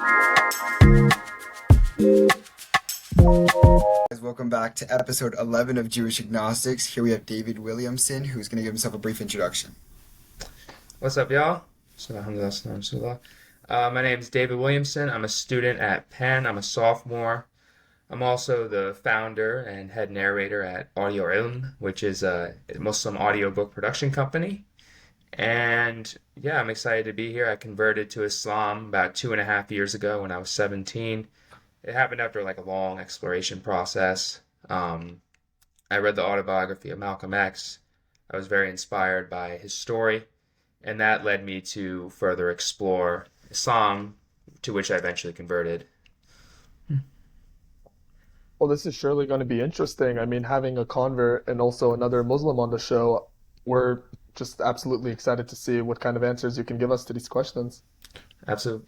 Guys, welcome back to episode 11 of Jewish Agnostics. Here we have David Williamson, who's going to give himself a brief introduction. What's up, y'all? My name is David Williamson. I'm a student at Penn. I'm a sophomore. I'm also the founder and head narrator at Audio Ilm, which is a Muslim audiobook production company. And yeah, I'm excited to be here. I converted to Islam about 2.5 years ago when I was 17. It happened after like a long exploration process. I read the autobiography of Malcolm X. I was very inspired by his story, and that led me to further explore Islam, to which I eventually converted. Well, this is surely going to be interesting. I mean, having a convert and also another Muslim on the show, we're just absolutely excited to see what kind of answers you can give us to these questions. Absolutely.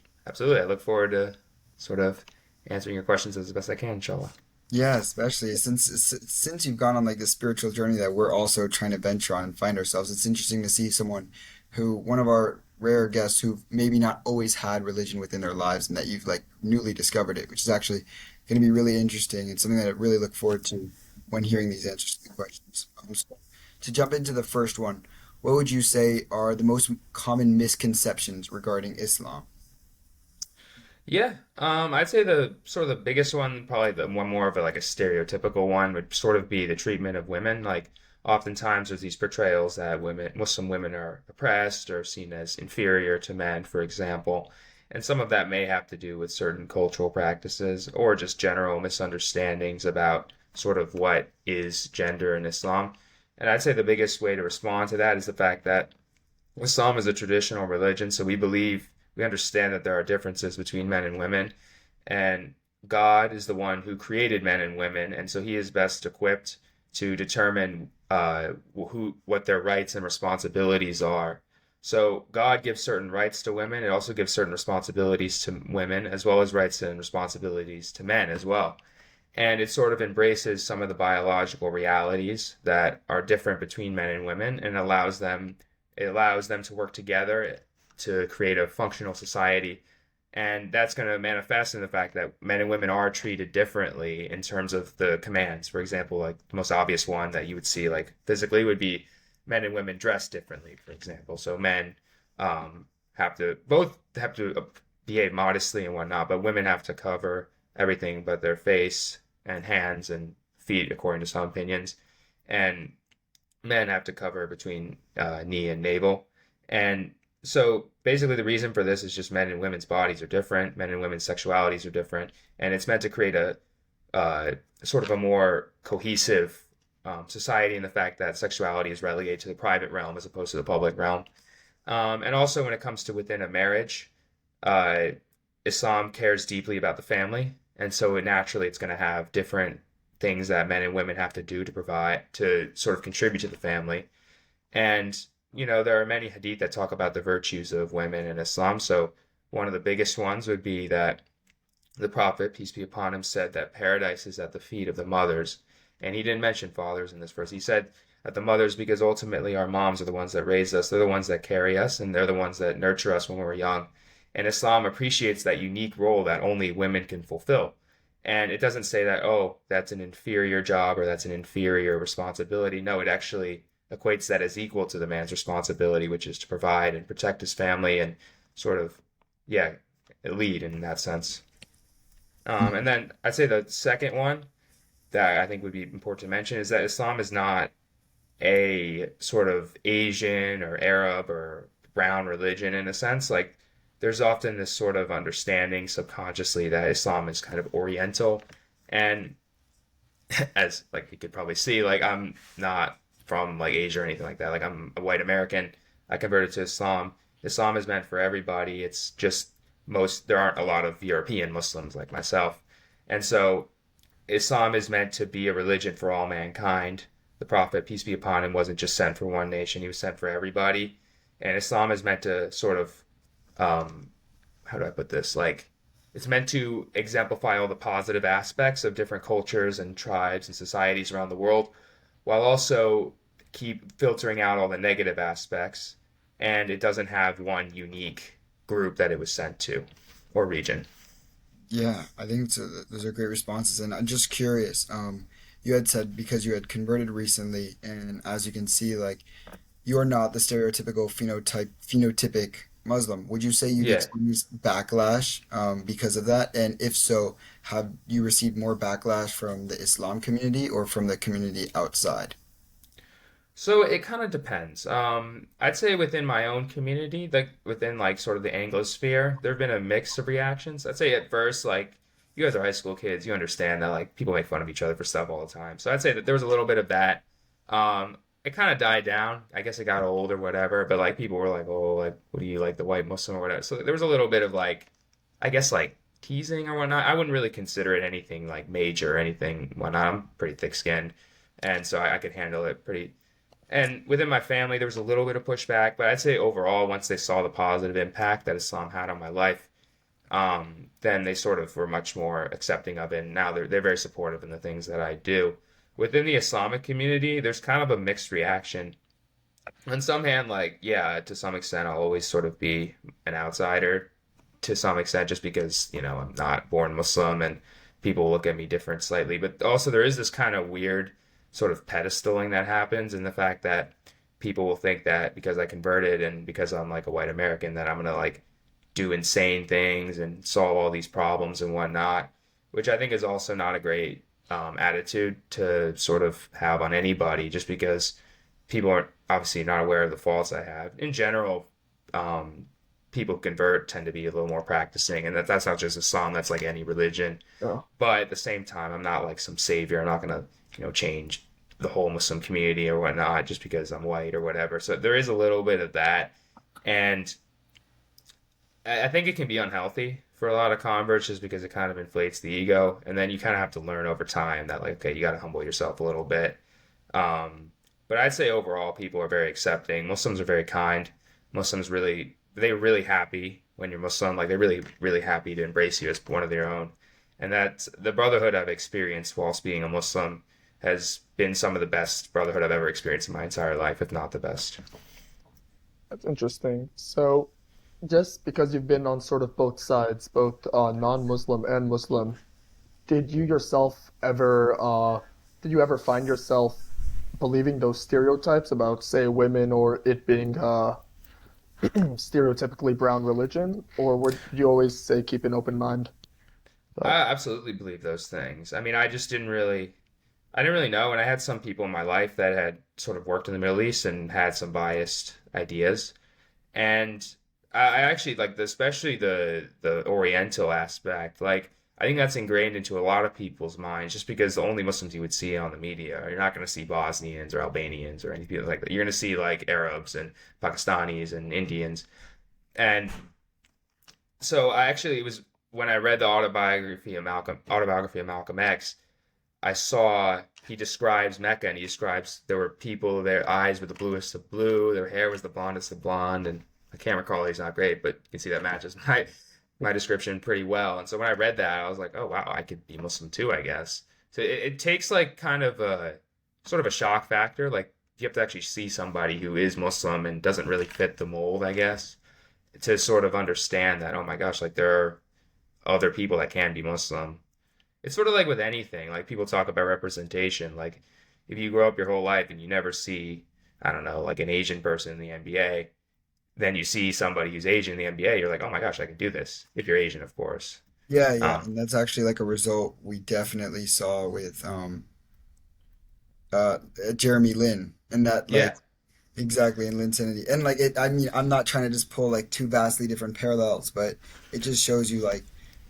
I look forward to sort of answering your questions as best I can, inshallah. Yeah, especially since you've gone on like this spiritual journey that we're also trying to venture on and find ourselves. It's interesting to see someone one of our rare guests who've maybe not always had religion within their lives and that you've like newly discovered it, which is actually going to be really interesting and something that I really look forward to when hearing these answers to the questions. So to jump into the first one, what would you say are the most common misconceptions regarding Islam? Yeah, I'd say the sort of the biggest one, probably the one more of like a stereotypical one, would sort of be the treatment of women. Like oftentimes there's these portrayals that Muslim women are oppressed or seen as inferior to men, for example. And some of that may have to do with certain cultural practices or just general misunderstandings about sort of what is gender in Islam. And I'd say the biggest way to respond to that is the fact that Islam is a traditional religion, so we understand that there are differences between men and women, and God is the one who created men and women, and so He is best equipped to determine what their rights and responsibilities are. So God gives certain rights to women. It also gives certain responsibilities to women, as well as rights and responsibilities to men as well. And it sort of embraces some of the biological realities that are different between men and women, and it allows them to work together to create a functional society. And that's going to manifest in the fact that men and women are treated differently in terms of the commands. For example, like the most obvious one that you would see like physically would be men and women dress differently, for example. So men both have to behave modestly and whatnot, but women have to cover everything but their face and hands and feet, according to some opinions. And men have to cover between knee and navel. And so basically, the reason for this is just men and women's bodies are different, men and women's sexualities are different, and it's meant to create a sort of a more cohesive society in the fact that sexuality is relegated to the private realm as opposed to the public realm. And also, when it comes to within a marriage, uh, Islam cares deeply about the family, and so it's going to have different things that men and women have to do to provide to sort of contribute to the family. And there are many hadith that talk about the virtues of women in Islam. So one of the biggest ones would be that the Prophet, peace be upon him, said that paradise is at the feet of the mothers. And he didn't mention fathers in this verse. He said that the mothers, because ultimately our moms are the ones that raise us, they're the ones that carry us, and they're the ones that nurture us when we're young. And Islam appreciates that unique role that only women can fulfill. And it doesn't say that, oh, that's an inferior job or that's an inferior responsibility. No, it actually equates that as equal to the man's responsibility, which is to provide and protect his family and sort of, yeah, lead in that sense. And then I'd say the second one that I think would be important to mention is that Islam is not a sort of Asian or Arab or brown religion in a sense. Like there's often this sort of understanding subconsciously that Islam is kind of Oriental. And as like you could probably see, like I'm not from like Asia or anything like that. Like I'm a white American. I converted to Islam. Islam is meant for everybody. It's just there aren't a lot of European Muslims like myself. And so Islam is meant to be a religion for all mankind. The Prophet, peace be upon him, wasn't just sent for one nation. He was sent for everybody. And Islam is meant to sort of, how do I put this? Like, it's meant to exemplify all the positive aspects of different cultures and tribes and societies around the world, while also keep filtering out all the negative aspects. And it doesn't have one unique group that it was sent to or region. Yeah, I think those are great responses, and I'm just curious. You had said because you had converted recently, and as you can see, like you're not the stereotypical phenotypic Muslim. Would you say you've Yeah. experienced backlash because of that? And if so, have you received more backlash from the Islam community or from the community outside? So it kind of depends. I'd say within my own community, like within like sort of the Anglosphere, there have been a mix of reactions. I'd say at first, like you guys are high school kids, you understand that like people make fun of each other for stuff all the time. So I'd say that there was a little bit of that. It kind of died down. I guess it got old or whatever, but like people were like, "Oh, like what do you like the white Muslim or whatever?" So there was a little bit of like, I guess like teasing or whatnot. I wouldn't really consider it anything like major or anything whatnot. I'm pretty thick-skinned, and so I could handle it pretty. And within my family, there was a little bit of pushback, but I'd say overall, once they saw the positive impact that Islam had on my life, then they sort of were much more accepting of it. And now they're very supportive in the things that I do. Within the Islamic community, there's kind of a mixed reaction. On some hand, like, yeah, to some extent, I'll always sort of be an outsider to some extent just because, I'm not born Muslim and people look at me different slightly. But also, there is this kind of weird sort of pedestaling that happens, and the fact that people will think that because I converted and because I'm like a white American, that I'm gonna like do insane things and solve all these problems and whatnot, which I think is also not a great attitude to sort of have on anybody, just because people are obviously not aware of the faults I have. In general, um, people who convert tend to be a little more practicing, and that's not just Islam. That's like any religion. Yeah. But at the same time, I'm not like some savior. I'm not gonna, change the whole Muslim community or whatnot just because I'm white or whatever. So there is a little bit of that, and I think it can be unhealthy for a lot of converts just because it kind of inflates the ego, and then you kind of have to learn over time that like, okay, you got to humble yourself a little bit. Um, but I'd say overall, people are very accepting. Muslims are very kind. Muslims really, they're really happy when you're Muslim. Like they're really, really happy to embrace you as one of their own. And that's the brotherhood I've experienced whilst being a Muslim has been some of the best brotherhood I've ever experienced in my entire life, if not the best. That's interesting. So, just because you've been on sort of both sides, both non-Muslim and Muslim, did you yourself ever did you ever find yourself believing those stereotypes about, say, women or it being stereotypically brown religion, or would you always say keep an open mind? I But absolutely believe those things. I mean, I didn't really know, and I had some people in my life that had sort of worked in the Middle East and had some biased ideas. And I actually like especially the Oriental aspect. Like I think that's ingrained into a lot of people's minds, just because the only Muslims you would see on the media, you're not going to see Bosnians or Albanians or anything like that. You're going to see like Arabs and Pakistanis and Indians. And so I actually it was when I read the autobiography of Malcolm X, I saw he describes Mecca and he describes there were people, their eyes were the bluest of blue, their hair was the blondest of blonde, and I can't recall he's not great, but you can see that matches my description pretty well. And so when I read that, I was like, oh wow, I could be Muslim too, I guess. So it takes like kind of a sort of a shock factor, like you have to actually see somebody who is Muslim and doesn't really fit the mold, I guess, to sort of understand that, oh my gosh, like there are other people that can be Muslim. It's sort of like with anything. Like people talk about representation. Like if you grow up your whole life and you never see, I don't know, like an Asian person in the NBA, then you see somebody who's Asian in the NBA, you're like, oh my gosh, I can do this. If you're Asian, of course. Yeah, yeah, Um, and that's actually like a result we definitely saw with Jeremy Lin, and that yeah, like exactly in Linsanity, and like it. I mean, I'm not trying to just pull like two vastly different parallels, but it just shows you like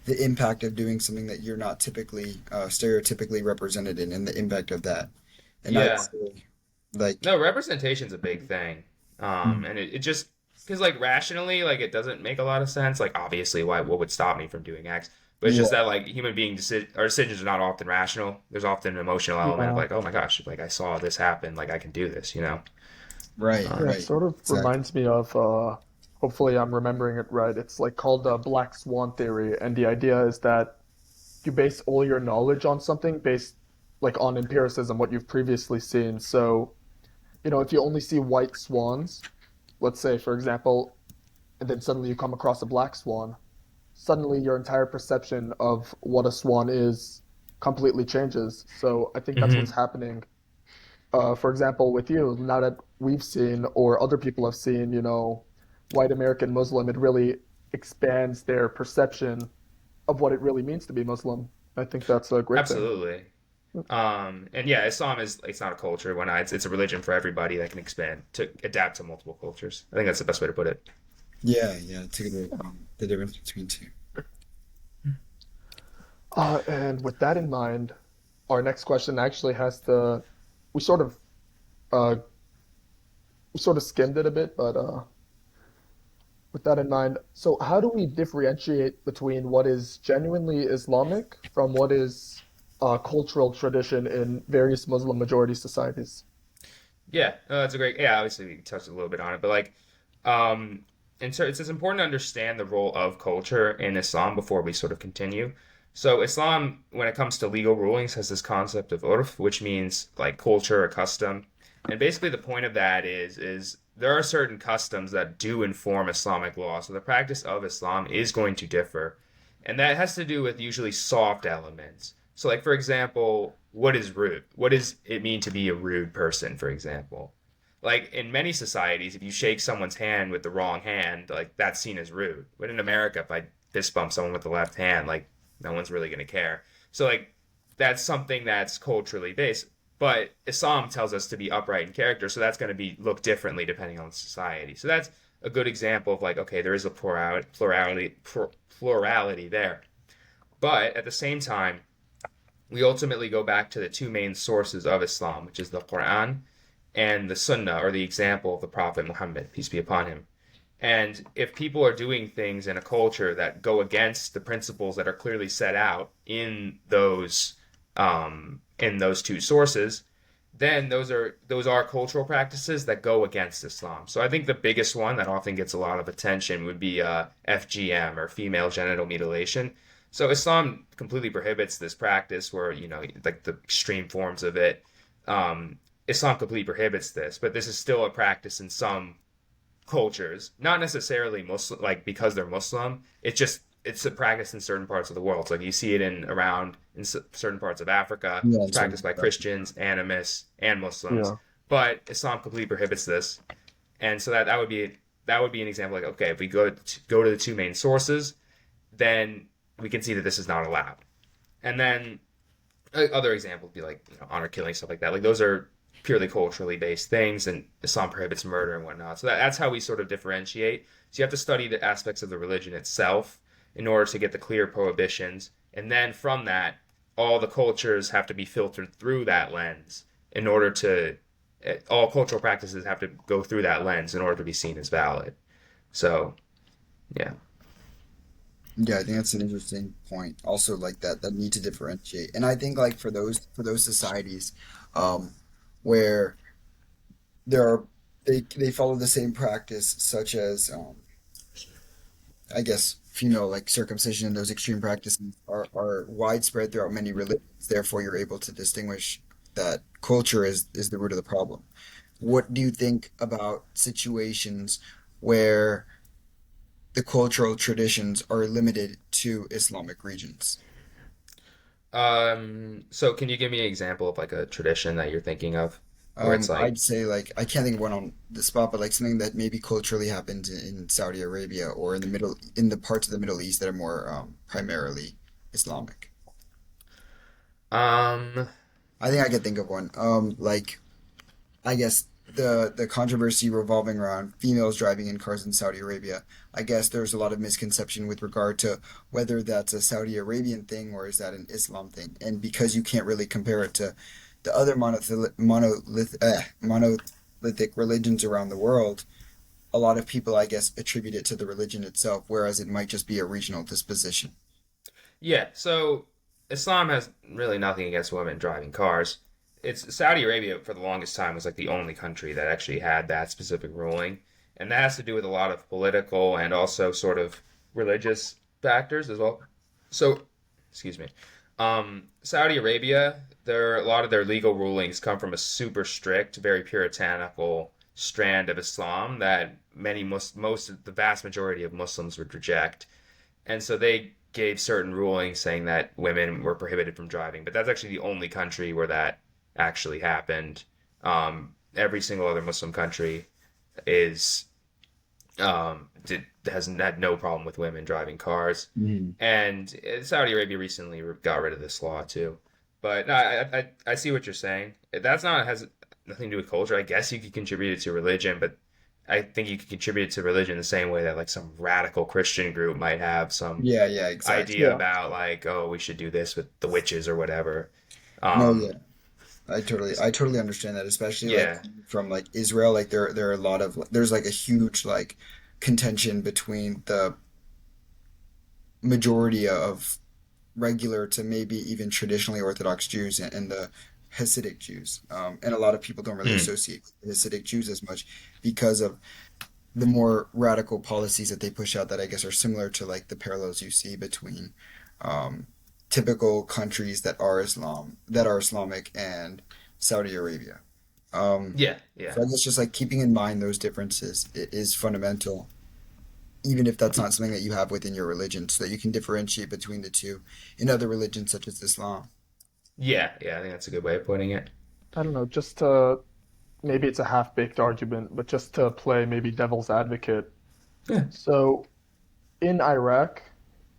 the impact of doing something that you're not typically stereotypically represented in, and the impact of that. And I'd yeah. say like No, representation's a big thing. mm, And it just because like rationally, like it doesn't make a lot of sense. Like obviously, why what would stop me from doing X? But it's just yeah, that like human being our decisions are not often rational. There's often an emotional element of yeah, like, oh my gosh, like I saw this happen, like I can do this, you know? right, yeah, Um, it right, sort of exactly. reminds me of hopefully I'm remembering it right. It's like called the Black Swan theory, and the idea is that you base all your knowledge on something based like on empiricism, what you've previously seen. So, if you only see white swans, let's say for example, and then suddenly you come across a black swan, suddenly your entire perception of what a swan is completely changes. So I think that's what's Hmm. happening. For example, with you, now that we've seen or other people have seen, white American Muslim, it really expands their perception of what it really means to be Muslim. I think that's a great thing. Absolutely. And yeah, Islam is it's not a culture. When it's a religion for everybody that can expand to adapt to multiple cultures. I think that's the best way to put it. Yeah, yeah, to the difference between two. And with that in mind, our next question actually has to, we sort of, uh, we sort of skimmed it a bit, but with that in mind, so how do we differentiate between what is genuinely Islamic from what is cultural tradition in various Muslim majority societies? Yeah, no, that's a great. Yeah, obviously we touched a little bit on it, but like, um, and so it's important to understand the role of culture in Islam before we sort of continue. So Islam, when it comes to legal rulings, has this concept of urf, which means like culture or custom, and basically the point of that is there are certain customs that do inform Islamic law. So the practice of Islam is going to differ, and that has to do with usually soft elements. So, like for example, what is rude? What does it mean to be a rude person, for example? Like in many societies, if you shake someone's hand with the wrong hand, like that's seen as rude. But in America, if I fist bump someone with the left hand, like no one's really gonna care. So like that's something that's culturally based. But Islam tells us to be upright in character, so that's going to be look differently depending on society. So that's a good example of like, okay, there is a plurality there. But at the same time, we ultimately go back to the two main sources of Islam, which is the Quran and the Sunnah, or the example of the Prophet Muhammad, peace be upon him. And if people are doing things in a culture that go against the principles that are clearly set out in those two sources, then those are cultural practices that go against Islam. So I think the biggest one that often gets a lot of attention would be FGM, or female genital mutilation. So Islam completely prohibits this practice, where like the extreme forms of it. Islam completely prohibits this, but this is still a practice in some cultures, not necessarily Muslim, like because they're Muslim. It's a practice in certain parts of the world. So like you see it in certain parts of Africa. Yeah, It's and so practiced by Christians, animists, and Muslims. Yeah. But Islam completely prohibits this, and so that would be an example. Like, okay, if we go to the two main sources, then we can see that this is not allowed. And then other examples would be like honor killing, stuff like that. Like those are purely culturally based things, and Islam prohibits murder and whatnot. So that's how we sort of differentiate. So you have to study the aspects of the religion itself in order to get the clear prohibitions, and then from that, all the cultures have to be filtered through that lens in order to. All cultural practices have to go through that lens in order to be seen as valid. So yeah. yeah, I think that's an interesting point. Also, like that need to differentiate, and I think like for those societies, um, where there are they follow the same practice, such as I guess female like circumcision, and those extreme practices are widespread throughout many religions. Therefore, you're able to distinguish that culture is the root of the problem. What do you think about situations where the cultural traditions are limited to Islamic regions? So can you give me an example of like a tradition that you're thinking of where it's like, I'd say like I can't think of one on the spot, but like something that maybe culturally happens in Saudi Arabia or in the parts of the Middle East that are more primarily Islamic. um, I think I could think of one. Like I guess the controversy revolving around females driving in cars in Saudi Arabia. I guess there's a lot of misconception with regard to whether that's a Saudi Arabian thing or is that an Islam thing. And because you can't really compare it to the other monolithic religions around the world, a lot of people, I guess, attribute it to the religion itself, whereas it might just be a regional disposition. yeah, so Islam has really nothing against women driving cars. It's Saudi Arabia for the longest time was like the only country that actually had that specific ruling, and that has to do with a lot of political and also sort of religious factors as well. So, excuse me. Saudi Arabia, a lot of their legal rulings come from a super strict, very puritanical strand of Islam that the vast majority of Muslims would reject. and so they gave certain rulings saying that women were prohibited from driving. But that's actually the only country where that actually happened. Every single other Muslim country is has had no problem with women driving cars, Mhm. and Saudi Arabia recently got rid of this law too. But no, I see what you're saying. That's not has nothing to do with culture. I guess you could contribute it to religion, but I think you could contribute it to religion the same way that like some radical Christian group might have some Yeah, yeah, exactly. idea Yeah. about like, oh, we should do this with the witches or whatever. No, Um, yeah. I totally understand that, especially like yeah. from like Israel, like there are a lot of there's like a huge like contention between the majority of regular to maybe even traditionally Orthodox Jews and the Hasidic Jews. And a lot of people don't really Mm, associate with Hasidic Jews as much because of the more radical policies that they push out that I guess are similar to like the parallels you see between um, typical countries that are Islamic and Saudi Arabia. Um, yeah, yeah. so I guess just like keeping in mind those differences is fundamental, even if that's not something that you have within your religion, so that you can differentiate between the two in other religions such as Islam. Yeah, yeah, I think that's a good way of putting it. I don't know, just to maybe it's a half-baked argument, but just to play maybe devil's advocate. Yeah. So in Iraq,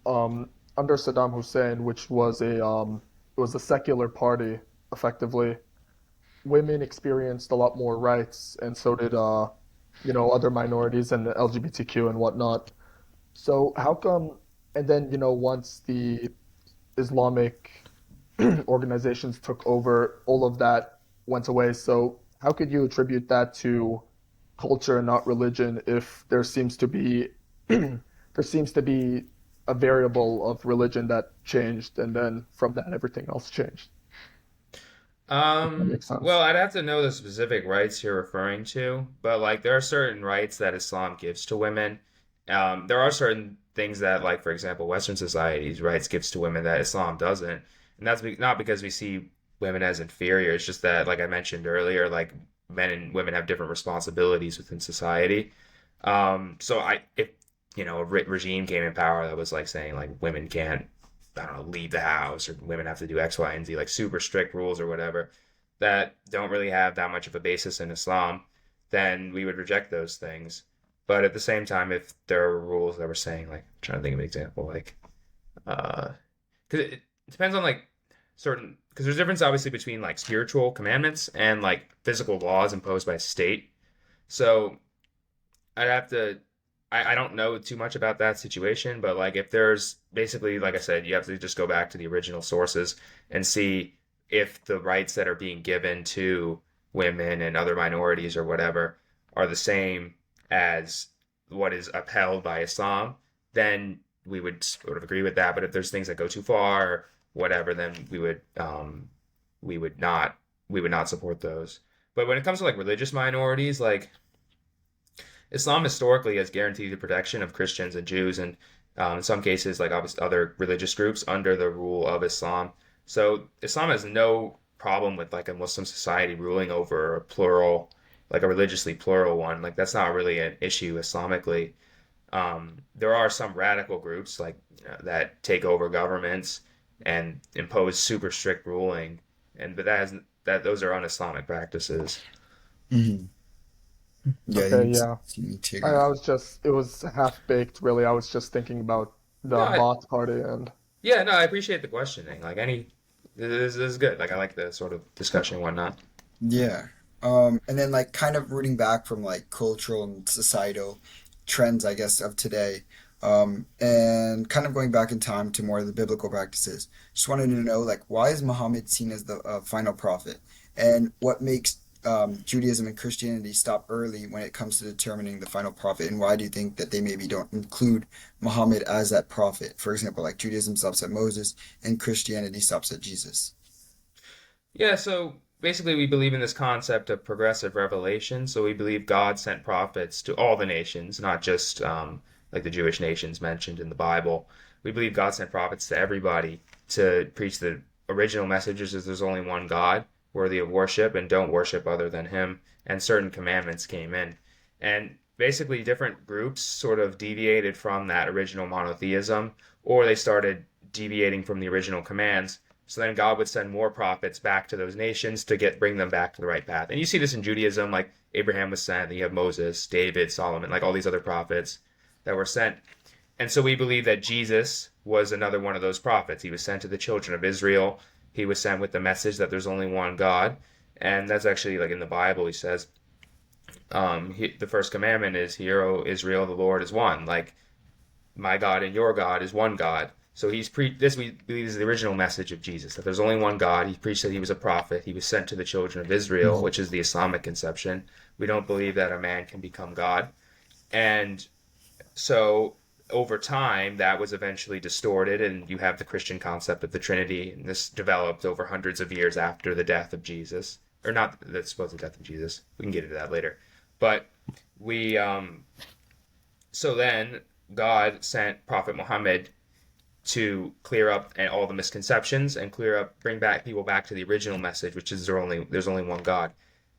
under Saddam Hussein, which was it was a secular party, effectively, women experienced a lot more rights, and so did other minorities and the LGBTQ and whatnot. So how come? And then once the Islamic organizations took over, all of that went away. So how could you attribute that to culture and not religion if there seems to be there seems to be a variable of religion that changed, and then from that everything else changed? If that makes Well, sense. I'd have to know the specific rights you're referring to, but like there are certain rights that Islam gives to women. There are certain things that, like for example, Western society's rights gives to women that Islam doesn't, and that's not because we see women as inferior. It's just that, like I mentioned earlier, like men and women have different responsibilities within society. So if a regime came in power that was like saying like women can't, I don't know, leave the house or women have to do X, Y, and Z, like super strict rules or whatever that don't really have that much of a basis in Islam, then we would reject those things. But at the same time, if there were rules that were saying, like, I'm trying to think of an example, like, because it depends on like certain, because there's a difference obviously between like spiritual commandments and like physical laws imposed by state. So I'd have to. I don't know too much about that situation, but like if there's basically, like I said, you have to just go back to the original sources and see if the rights that are being given to women and other minorities or whatever are the same as what is upheld by Islam, then we would sort of agree with that. But if there's things that go too far, or whatever, then we would not we would not support those. But when it comes to like religious minorities, like Islam historically has guaranteed the protection of Christians and Jews, and in some cases, like obviously other religious groups under the rule of Islam. So Islam has no problem with like a Muslim society ruling over a plural, like a religiously plural one. Like that's not really an issue Islamically. There are some radical groups like that take over governments and impose super strict ruling, and but that has that those are un-Islamic practices. Hmm. Yeah, I Okay, think yeah. me too. I was just, it was half baked, really. I was just thinking about No, the Baath party, and yeah, no, I appreciate the questioning. Like any, this is good. Like I like the sort of discussion and whatnot. Yeah. And then like kind of rooting back from like cultural and societal trends, I guess, of today. And kind of going back in time to more of the biblical practices. Just wanted to know like why is Muhammad seen as the final prophet? And what makes Judaism and Christianity stop early when it comes to determining the final prophet? And why do you think that they maybe don't include Muhammad as that prophet? For example, like Judaism stops at Moses and Christianity stops at Jesus. Yeah, so basically we believe in this concept of progressive revelation. So we believe God sent prophets to all the nations, not just like the Jewish nations mentioned in the Bible. We believe God sent prophets to everybody to preach the original messages as there's only one God worthy of worship and don't worship other than him. And certain commandments came in. And basically different groups sort of deviated from that original monotheism, or they started deviating from the original commands. So then God would send more prophets back to those nations to bring them back to the right path. And you see this in Judaism, like Abraham was sent, then you have Moses, David, Solomon, like all these other prophets that were sent. And so we believe that Jesus was another one of those prophets. He was sent to the children of Israel. He was sent with the message that there's only one God. And that's actually like in the Bible, he says, the first commandment is, "Hear, O Israel, the Lord is one." Like, my God and your God is one God. So this we believe is the original message of Jesus, that there's only one God. He preached that he was a prophet. He was sent to the children of Israel, Mhm. which is the Islamic conception. We don't believe that a man can become God. And so over time, that was eventually distorted, and you have the Christian concept of the Trinity. And this developed over hundreds of years after the death of Jesus, or not the supposed death of Jesus. We can get into that later. But we, so then God sent Prophet Muhammad to clear up all the misconceptions and bring back people back to the original message, which is there's only one God.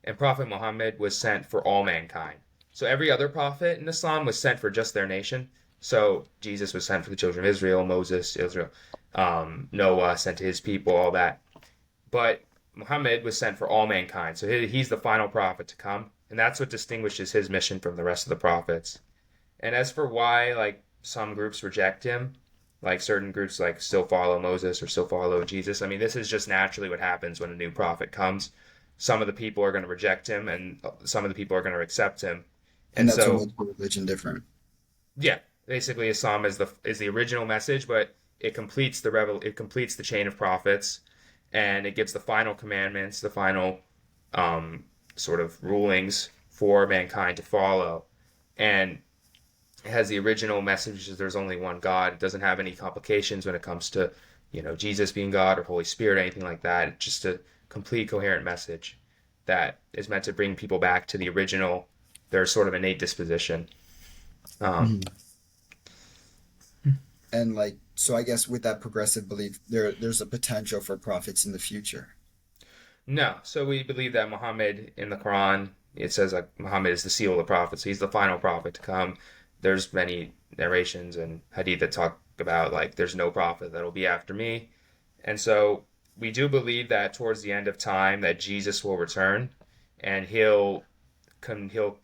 And Prophet Muhammad was sent for all mankind. So every other prophet in Islam was sent for just their nation. So Jesus was sent for the children of Israel, Moses, Israel, Noah sent to his people, all that. But Muhammad was sent for all mankind. So he's the final prophet to come. And that's what distinguishes his mission from the rest of the prophets. And as for why, like, some groups reject him, like certain groups like still follow Moses or still follow Jesus, I mean, this is just naturally what happens when a new prophet comes. Some of the people are going to reject him, and some of the people are going to accept him. And And that's what so, makes the religion different. yeah, basically Islam is the original message, but it completes the chain of prophets, and it gives the final commandments, the final um, sort of rulings for mankind to follow. And it has the original message that there's only one God. It doesn't have any complications when it comes to, Jesus being God or Holy Spirit or anything like that. It's just a complete coherent message that is meant to bring people back to the original, their sort of innate disposition. Um, Mhm. And like, so I guess with that progressive belief, there's a potential for prophets in the future. no, so we believe that Muhammad in the Quran, it says like Muhammad is the seal of the prophets. He's the final prophet to come. There's many narrations and hadith that talk about like there's no prophet that'll be after me. And so we do believe that towards the end of time that Jesus will return, and he'll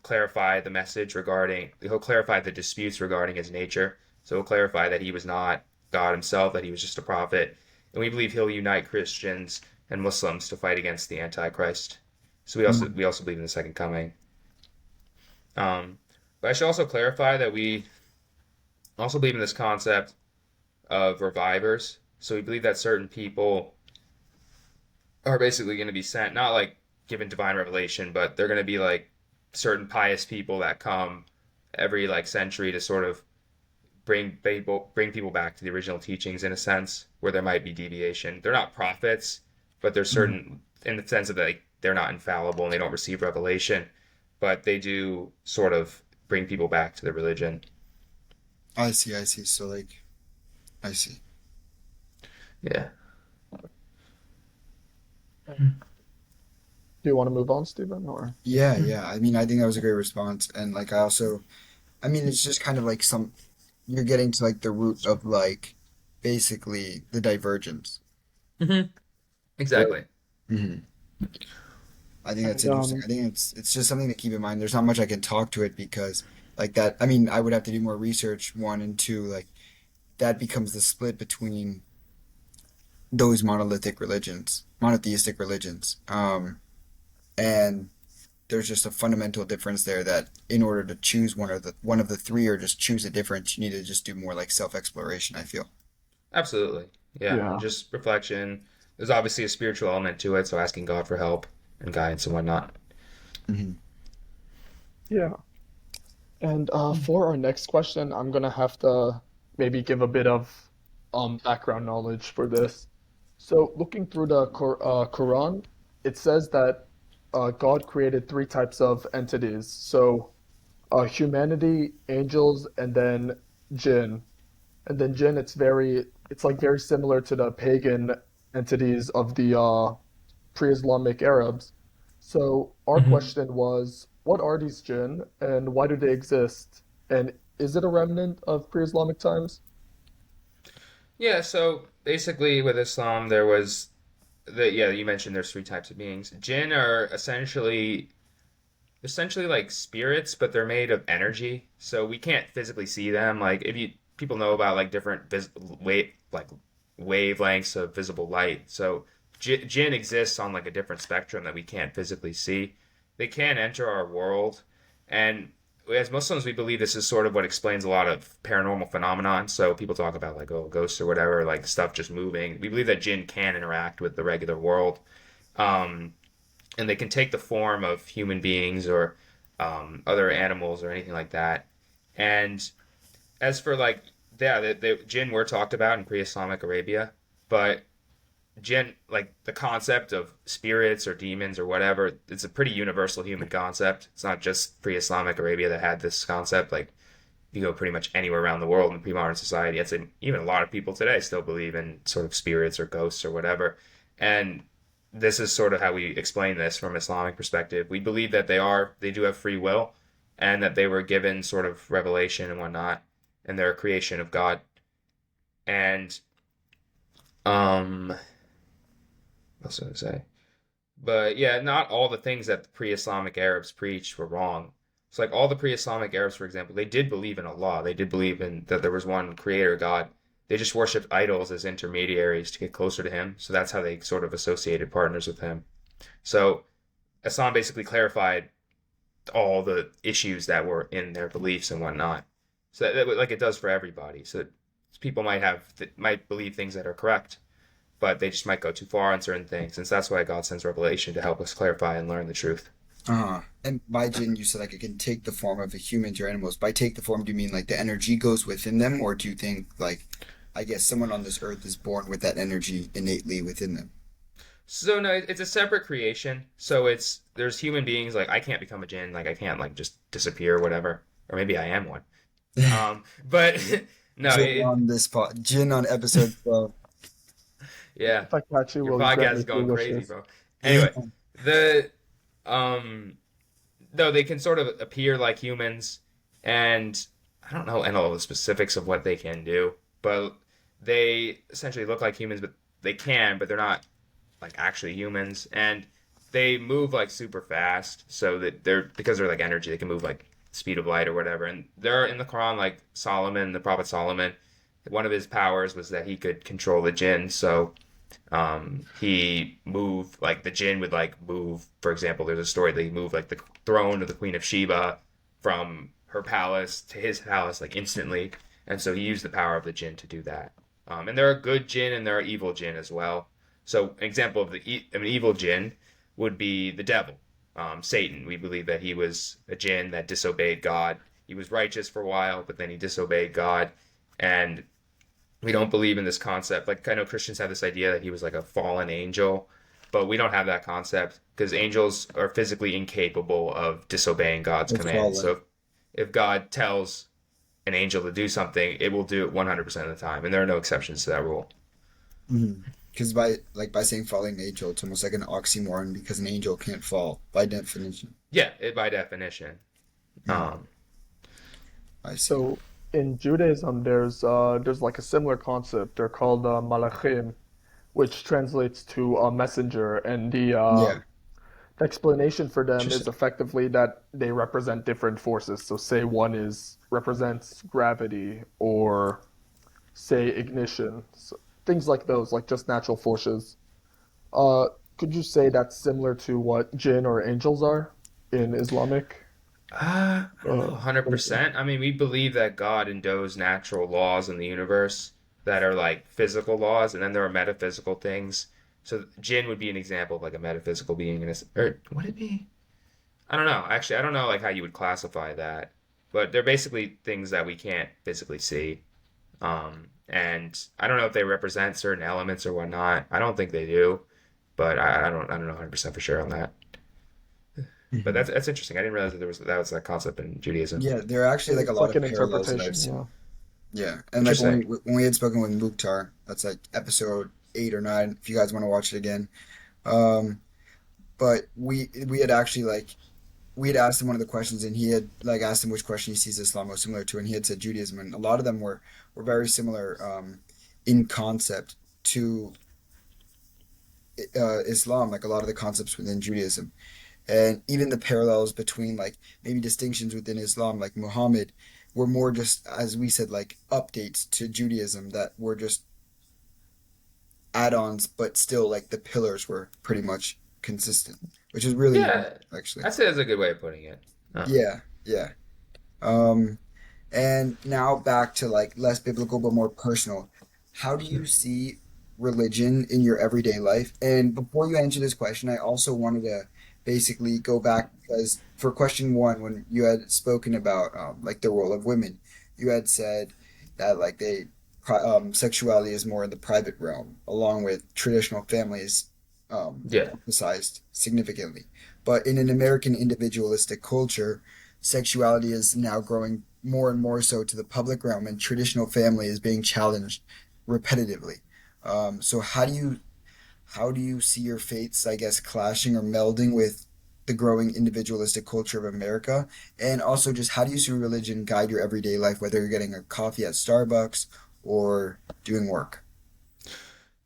clarify the message regarding he'll clarify the disputes regarding his nature. So he'll clarify that he was not God himself, that he was just a prophet. And we believe he'll unite Christians and Muslims to fight against the Antichrist. So Mhm. we also believe in the second coming. Um, but I should also clarify that we also believe in this concept of revivers. So we believe that certain people are basically going to be sent, not like given divine revelation, but they're going to be like certain pious people that come every like century to sort of bring people back to the original teachings in a sense where there might be deviation. They're not prophets, but they're Mhm. certain in the sense of like they're not infallible and they don't receive revelation, but they do sort of bring people back to the religion. I see, I see. So like, I see. Yeah. Do you want to move on, Stephen, or? Yeah, yeah. I mean, I think that was a great response. And like, I also, I mean, it's just kind of like you're getting to like the root of like basically the divergence. Hmm. Right. Exactly. Hmm. I think that's And interesting. I think it's just something to keep in mind. There's not much I can talk to it because like that. I mean, I would have to do more research. One and two, like that becomes the split between those monotheistic religions. And there's just a fundamental difference there that in order to choose one of the three or just choose a difference, you need to just do more like self-exploration, I feel. Absolutely. Yeah. And yeah, just reflection. There's obviously a spiritual element to it, so asking God for help and guidance and whatnot. Hmm. yeah. And for our next question, I'm gonna have to maybe give a bit of background knowledge for this. So, looking through the Quran, it says that God created three types of entities. So, humanity, angels, and then jinn. And then jinn, it's like very similar to the pagan entities of the pre-Islamic Arabs. So our Hmm. question was, what are these jinn and why do they exist? And is it a remnant of pre-Islamic times? Yeah, so basically with Islam, there was yeah, you mentioned there's three types of beings. Jinn are essentially like spirits, but they're made of energy, so we can't physically see them. Like if you people know about like different wavelengths of visible light, so jinn exists on like a different spectrum that we can't physically see. They can enter our world, and as Muslims, we believe this is sort of what explains a lot of paranormal phenomenon. So people talk about like oh ghosts or whatever, like stuff just moving. We believe that jinn can interact with the regular world. Um, and they can take the form of human beings or other animals or anything like that. And as for like, yeah, the jinn were talked about in pre-Islamic Arabia, but jinn, like the concept of spirits or demons or whatever, it's a pretty universal human concept. It's not just pre-Islamic Arabia that had this concept. Like you go pretty much anywhere around the world in pre-modern society, I'd say even a lot of people today still believe in sort of spirits or ghosts or whatever. And this is sort of how we explain this from Islamic perspective. We believe that they do have free will, and that they were given sort of revelation and whatnot, and they're a creation of God. And what was I gonna say? But yeah, not all the things that the pre-Islamic Arabs preached were wrong. It's like all the pre-Islamic Arabs, for example, they did believe in Allah. They did believe in that there was one creator God. They just worshipped idols as intermediaries to get closer to him. So that's how they sort of associated partners with him. So Islam basically clarified all the issues that were in their beliefs and whatnot. So like it does for everybody. So people might believe things that are correct, but they just might go too far on certain things. And so that's why God sends revelation to help us clarify and learn the truth. And by jinn, you said like it can take the form of a humans or animals. By take the form, do you mean like the energy goes within them, or do you think like, I guess someone on this earth is born with that energy innately within them? So no, it's a separate creation. So there's human beings like I can't become a jinn, like I can't like just disappear or whatever, or maybe I am one. But no, Jinn on this pod, Jinn on episode 12. yeah, If I catch you, your will you grant podcast me is three going crazy, wishes? bro. Anyway, the um though they can sort of appear like humans, and I don't know and all the specifics of what they can do, but they essentially look like humans, but but they're not like actually humans, and they move like super fast, so that because they're like energy, they can move like speed of light or whatever. And they're in the Quran, like Solomon, the Prophet Solomon, one of his powers was that he could control the jinn. So he moved like the jinn would like move. For example, there's a story that he moved like the throne of the Queen of Sheba from her palace to his palace like instantly, and so he used the power of the jinn to do that. And there are good jinn and there are evil jinn as well. So an example of an evil jinn would be the devil, Satan. We believe that he was a jinn that disobeyed God. He was righteous for a while, but then he disobeyed God, and we don't believe in this concept. Like I know Christians have this idea that he was like a fallen angel, but we don't have that concept because angels are physically incapable of disobeying God's It's command. fallen. So if God tells an angel to do something, it will do it 100% of the time, and there are no exceptions to that rule. Because by saying falling angel, it's almost like an oxymoron because an angel can't fall by definition. Yeah, by definition. Mhm. Um, I see. So in Judaism, there's like a similar concept. They're called malachim, which translates to a messenger, and Yeah. the explanation for them is Interesting. effectively that they represent different forces. So say one is represents gravity, or say ignition, so things like those, like just natural forces. Uh, could you say that's similar to what jinn or angels are in Islamic I don't know, thinking? 100%. I mean, we believe that God endows natural laws in the universe that are like physical laws, and then there are metaphysical things. So jinn would be an example of like a metaphysical being in this, or would it be? I don't know. Actually, I don't know like how you would classify that, but they're basically things that we can't physically see. And I don't know if they represent certain elements or whatnot. I don't think they do, but I don't know 100% for sure on that. But Mhm. that's interesting. I didn't realize that that was that concept in Judaism. Yeah, there are actually like a It's lot like of an parallels that I've interpretation, seen. yeah. Yeah, and like Interesting. when we had spoken with Mukhtar, that's like episode 8 or 9. If you guys want to watch it again, um, but we had actually like we had asked him one of the questions, and he had like asked him which question he sees Islam most similar to, and he had said Judaism, and a lot of them were very similar in concept to Islam, like a lot of the concepts within Judaism, and even the parallels between like maybe distinctions within Islam, like Muhammad, were more just as we said like updates to Judaism that were just add-ons, but still like the pillars were pretty much consistent, which is really unique, Yeah, actually. I'd say that's a good way of putting it. Yeah, yeah. Um, and now back to like less biblical but more personal. How do you see religion in your everyday life? And before you answer this question, I also wanted to basically go back because for question one, when you had spoken about like the role of women, you had said that like sexuality is more in the private realm, along with traditional families Yeah. emphasized significantly. But in an American individualistic culture, sexuality is now growing more and more so to the public realm, and traditional family is being challenged repetitively. So how do you see your faiths, I guess, clashing or melding with the growing individualistic culture of America? And also, just how do you see religion guide your everyday life, whether you're getting a coffee at Starbucks or doing work?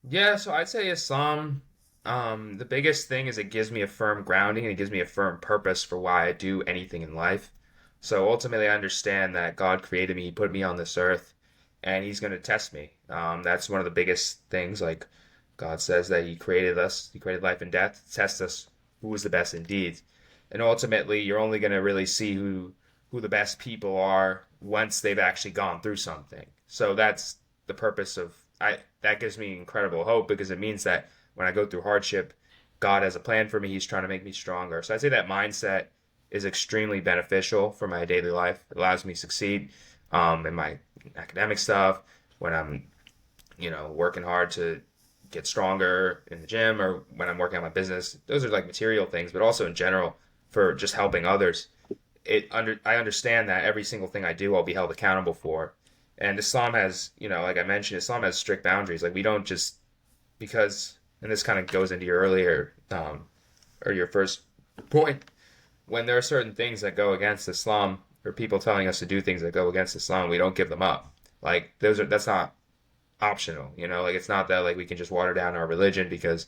Yeah, so I'd say Islam, the biggest thing is it gives me a firm grounding and it gives me a firm purpose for why I do anything in life. So ultimately, I understand that God created me, He put me on this earth, and He's going to test me. That's one of the biggest things. Like God says that He created us, He created life and death, to test us who is the best indeed. And ultimately, you're only going to really see who the best people are once they've actually gone through something. So that's the purpose of I that gives me incredible hope because it means that when I go through hardship, God has a plan for me. He's trying to make me stronger. So I'd say that mindset is extremely beneficial for my daily life. It allows me to succeed in my academic stuff when I'm, working hard to get stronger in the gym or when I'm working on my business. Those are like material things, but also in general for just helping others. I understand that every single thing I do, I'll be held accountable for. And Islam has, like I mentioned, Islam has strict boundaries. Like we don't just because, and this kind of goes into your earlier or your first point. When there are certain things that go against Islam or people telling us to do things that go against Islam, we don't give them up. Like that's not optional. Like it's not that like we can just water down our religion because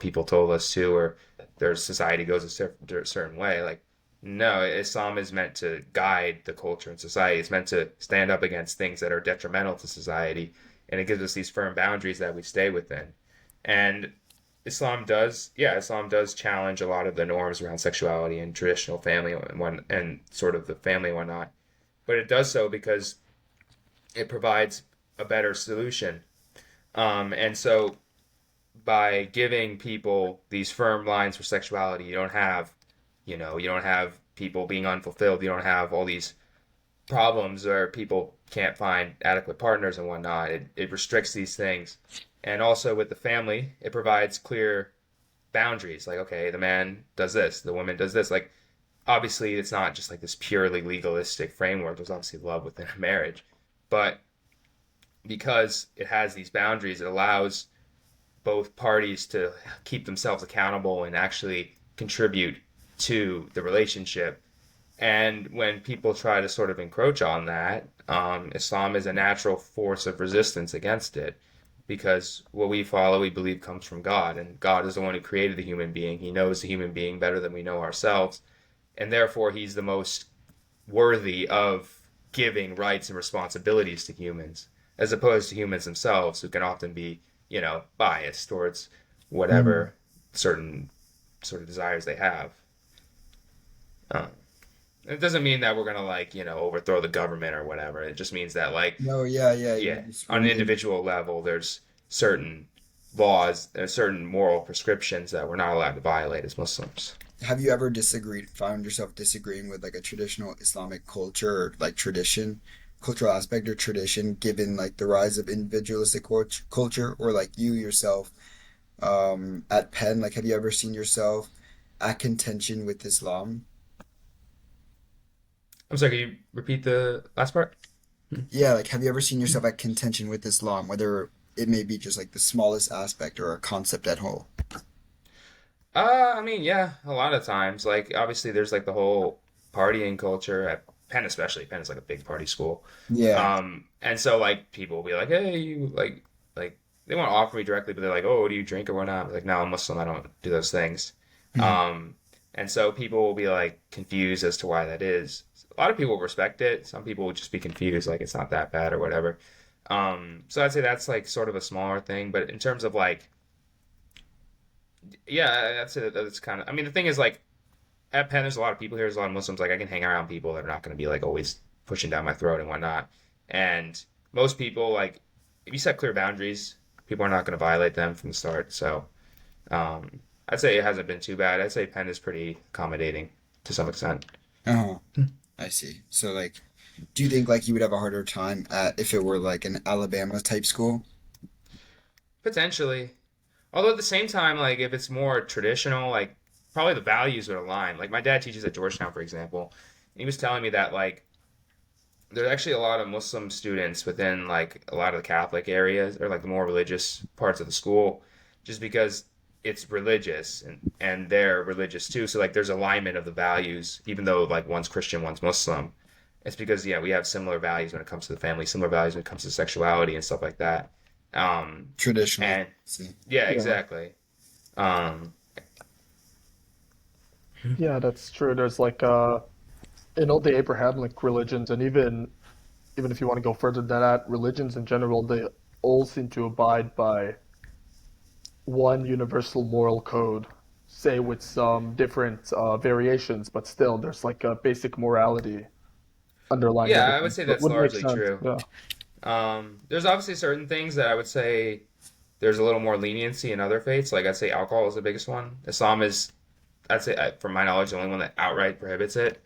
people told us to or their society goes a certain way. Like no, Islam is meant to guide the culture and society. It's meant to stand up against things that are detrimental to society, and it gives us these firm boundaries that we stay within. And Islam does challenge a lot of the norms around sexuality and traditional family and sort of the family and whatnot. But it does so because it provides a better solution. And so by giving people these firm lines for sexuality, you don't have people being unfulfilled. You don't have all these problems where people can't find adequate partners and whatnot. It restricts these things. And also with the family, it provides clear boundaries. Like, okay, the man does this, the woman does this. Like, obviously, it's not just like this purely legalistic framework. There's obviously love within a marriage. But because it has these boundaries, it allows both parties to keep themselves accountable and actually contribute to the relationship. And when people try to sort of encroach on that, Islam is a natural force of resistance against it because what we follow, we believe, comes from God. And God is the one who created the human being. He knows the human being better than we know ourselves. And therefore, He's the most worthy of giving rights and responsibilities to humans, as opposed to humans themselves, who can often be, biased towards Mhm. whatever certain sort of desires they have. Um, it doesn't mean that we're gonna like overthrow the government or whatever. It just means that like No, yeah, yeah. You yeah, just on an remain. individual level, there's certain laws, there's certain moral prescriptions that we're not allowed to violate as Muslims. Have you ever found yourself disagreeing with like a traditional Islamic culture or like tradition, cultural aspect or tradition, given like the rise of individualistic culture, or like you yourself at Penn? Like, have you ever seen yourself at contention with Islam? I'm sorry, can you repeat the last part? Yeah, like, have you ever seen yourself at contention with Islam, whether it may be just like the smallest aspect or a concept at whole? I mean, yeah, a lot of times. Like, obviously, there's like the whole partying culture at Penn, especially. Penn is like a big party school. Yeah. And so like people will be like, hey, you like they won't offer me directly, but they're like, oh, do you drink or whatnot? I'm like, no, I'm Muslim. I don't do those things. Mhm. Um, and so people will be like confused as to why that is. A lot of people respect it. Some people will just be confused, like it's not that bad or whatever. So I'd say that's like sort of a smaller thing, but in terms of like yeah, that's it. That's kind of. I mean, the thing is, like, at Penn, there's a lot of people here. There's a lot of Muslims. Like, I can hang around people that are not going to be like always pushing down my throat and whatnot. And most people, like, if you set clear boundaries, people are not going to violate them from the start. So, I'd say it hasn't been too bad. I'd say Penn is pretty accommodating to some extent. Oh, I see. So like, do you think like you would have a harder time at if it were like an Alabama type school? Potentially, although at the same time, like, if it's more traditional, like, probably the values would align. Like, my dad teaches at Georgetown, for example. And he was telling me that like there's actually a lot of Muslim students within like a lot of the Catholic areas or like the more religious parts of the school, just because it's religious and they're religious too. So like there's alignment of the values, even though like one's Christian, one's Muslim. It's because yeah, we have similar values when it comes to the family, similar values when it comes to sexuality and stuff like that. Um, Traditional. and See. yeah, Yeah. exactly. Um, Yeah, that's true. There's like in all the Abrahamic religions, and even if you want to go further than that, religions in general, they all seem to abide by one universal moral code, say with some different variations, but still there's like a basic morality underlying yeah, I would everything. say So it that's would make largely sense. true. Yeah. There's obviously certain things that I would say there's a little more leniency in other faiths. Like I'd say alcohol is the biggest one. Islam is, I'd say, from my knowledge, the only one that outright prohibits it.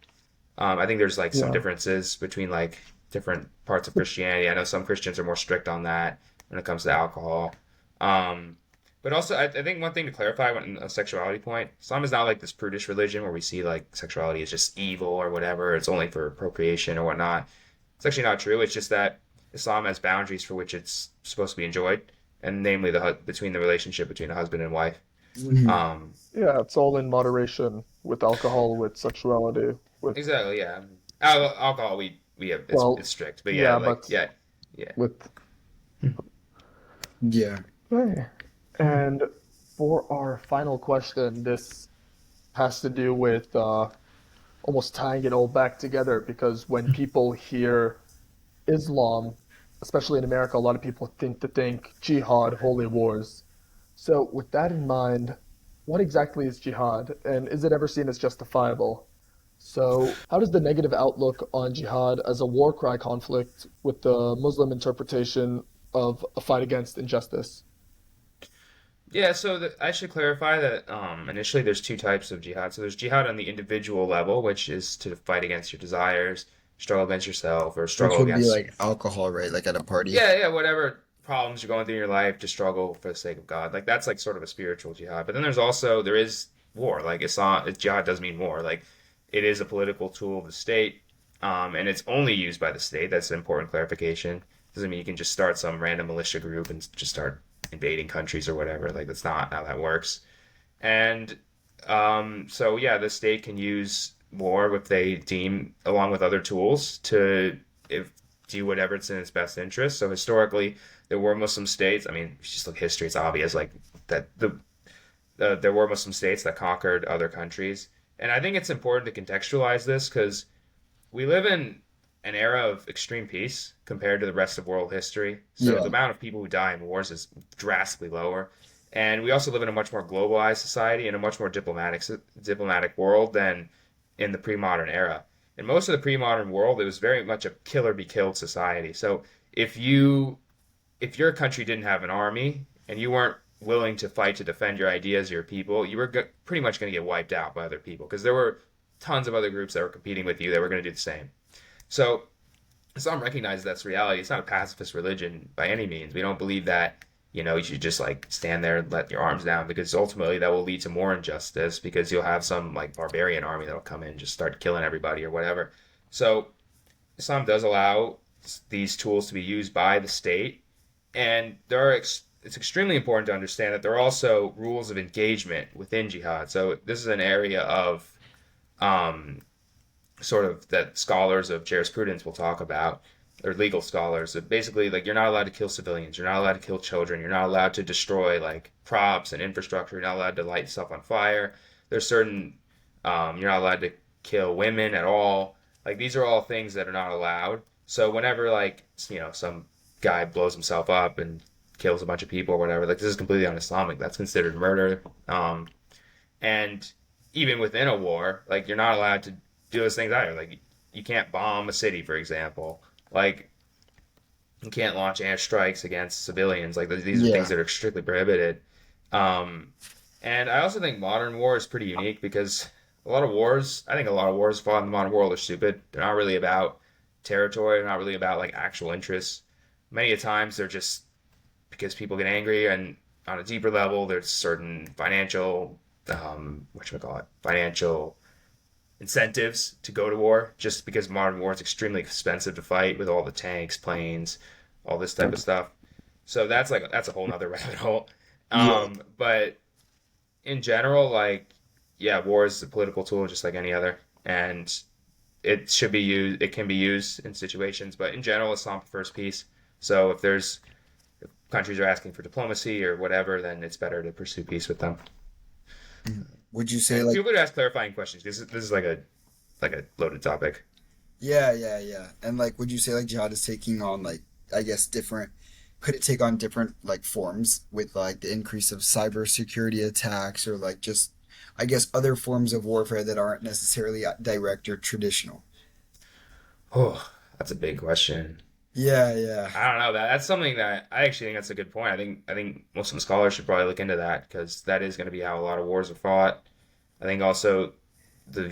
I think there's like some Yeah. differences between like different parts of Christianity. I know some Christians are more strict on that when it comes to alcohol. Um, but also, I think one thing to clarify when a sexuality point, Islam is not like this prudish religion where we see like sexuality is just evil or whatever. It's only for procreation or whatnot. It's actually not true. It's just that Islam has boundaries for which it's supposed to be enjoyed, and namely between the relationship between a husband and wife. Mhm. Um, Yeah, it's all in moderation with alcohol, with sexuality, with exactly, yeah. Alcohol, we have it's well, strict, but yeah, yeah, like but yeah, yeah. with Yeah. okay. And for our final question, this has to do with almost tying it all back together because when people hear Islam, especially in America, a lot of people think jihad, holy wars. So with that in mind, what exactly is jihad, and is it ever seen as justifiable? So how does the negative outlook on jihad as a war cry conflict with the Muslim interpretation of a fight against injustice? Yeah, so I should clarify that initially there's two types of jihad. So there's jihad on the individual level, which is to fight against your desires, struggle against yourself, or Which struggle would be against like alcohol, right? Like at a party. yeah, yeah, whatever problems you're going through in your life to struggle for the sake of God. Like that's like sort of a spiritual jihad. But then there is war. Like Islam, jihad does mean war. Like it is a political tool of the state, and it's only used by the state. That's an important clarification. Doesn't mean you can just start some random militia group and just start invading countries or whatever. Like that's not how that works. And so yeah, the state can use war if they deem, along with other tools, to if do whatever it's in its best interest. So historically, there were Muslim states. I mean, if you just look at history, it's obvious like that there were Muslim states that conquered other countries. And I think it's important to contextualize this because we live in an era of extreme peace compared to the rest of world history. So the Yeah. amount of people who die in wars is drastically lower. And we also live in a much more globalized society and a much more diplomatic world than in the pre-modern era. In most of the pre-modern world, it was very much a killer be killed society. So if you if your country didn't have an army and you weren't willing to fight to defend your ideas, your people, you were pretty much going to get wiped out by other people because there were tons of other groups that were competing with you that were going to do the same. So Islam recognizes that's reality. It's not a pacifist religion by any means. We don't believe that you should just like stand there and let your arms down because ultimately that will lead to more injustice because you'll have some like barbarian army that'll come in and just start killing everybody or whatever. So Islam does allow these tools to be used by the state, and there are it's extremely important to understand that there are also rules of engagement within jihad. So this is an area of um, sort of that scholars of jurisprudence will talk about, or legal scholars. That basically, like, you're not allowed to kill civilians, you're not allowed to kill children, you're not allowed to destroy like props and infrastructure, you're not allowed to light stuff on fire. There's certain you're not allowed to kill women at all. Like these are all things that are not allowed. So whenever like some guy blows himself up and kills a bunch of people or whatever, like this is completely un-Islamic. That's considered murder. And even within a war, like you're not allowed to do those things either. Like you can't bomb a city, for example. Like you can't launch airstrikes against civilians. Like these are things Yeah. that are strictly prohibited. Um, and I also think modern war is pretty unique because I think a lot of wars fought in the modern world are stupid. They're not really about territory. They're not really about like actual interests. Many a times they're just because people get angry, and on a deeper level, there's certain financial, financial incentives to go to war. Just because modern war is extremely expensive to fight with all the tanks, planes, all this type of stuff. So that's a whole nother rabbit hole. Yeah. But in general, like yeah, war is a political tool just like any other, and it should be used. It can be used in situations, but in general, Islam prefers peace. So if countries are asking for diplomacy or whatever, then it's better to pursue peace with them. Would you say And like feel free to ask clarifying questions because this is like a loaded topic. yeah, yeah, yeah. And like would you say like jihad is taking on like I guess different could it take on different like forms with like the increase of cybersecurity attacks or like just I guess other forms of warfare that aren't necessarily direct or traditional? Oh, that's a big question. Yeah, yeah. I don't know. That's something that I actually think that's a good point. I think Muslim scholars should probably look into that because that is going to be how a lot of wars are fought. I think also the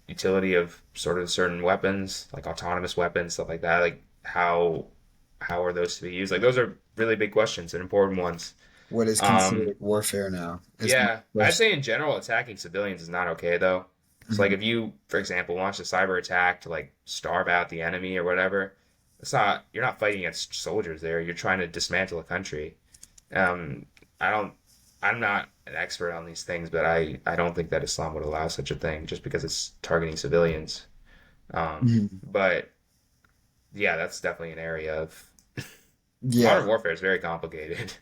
utility of sort of certain weapons, like autonomous weapons, stuff like that. Like how are those to be used? Like those are really big questions and important ones. What is Um, considered warfare now? Is my yeah, I'd question. say in general, attacking civilians is not okay though. So like Mhm. if you, for example, launch a cyber attack to like starve out the enemy or whatever, it's not you're not fighting against soldiers there. You're trying to dismantle a country. Um, I don't. I'm not an expert on these things, but I don't think that Islam would allow such a thing just because it's targeting civilians. Mhm. But yeah, that's definitely an area of Yeah. modern warfare is very complicated.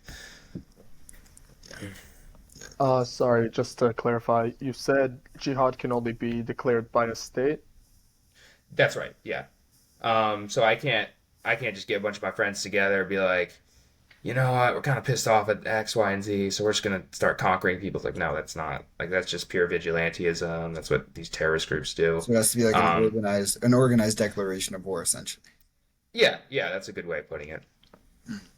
Sorry, just to clarify, you said jihad can only be declared by a state? That's right. Yeah. So I can't just get a bunch of my friends together and be like, you know what, we're kind of pissed off at X, Y, and Z, so we're just gonna start conquering people. It's like, no, that's not like that's just pure vigilantism. That's what these terrorist groups do. So it has to be like Um, an organized declaration of war, essentially. yeah, yeah, that's a good way of putting it.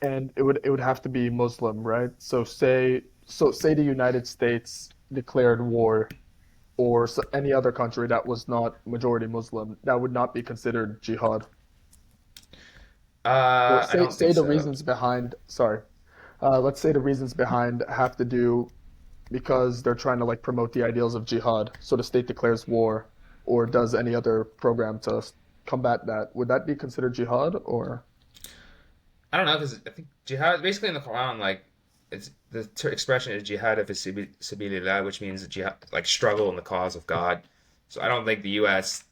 And it would have to be Muslim, right? So say the United States declared war or any other country that was not majority Muslim, that would not be considered jihad. Well, I say don't think say the so. reasons behind, sorry. Let's say the reasons behind have to do because they're trying to like promote the ideals of jihad. So the state declares war or does any other program to combat that. Would that be considered jihad or? I don't know because I think jihad basically in the Quran, like it's expression is jihad fi sabilillah, which means jihad like struggle in the cause of God. So I don't think the U.S.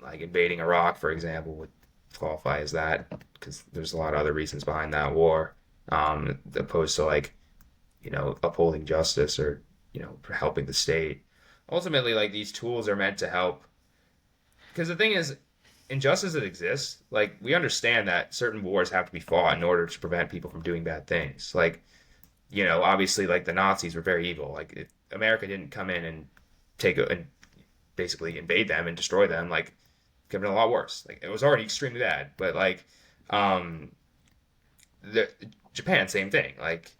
like invading Iraq, for example, would qualify as that because there's a lot of other reasons behind that war, opposed to like upholding justice or helping the state. Ultimately, like these tools are meant to help because the thing is, injustice that exists, like we understand that certain wars have to be fought in order to prevent people from doing bad things. Like obviously, like the Nazis were very evil. Like America didn't come in and and basically invade them and destroy them. Like it could have been a lot worse. Like it was already extremely bad, but like um, the Japan, same thing. Like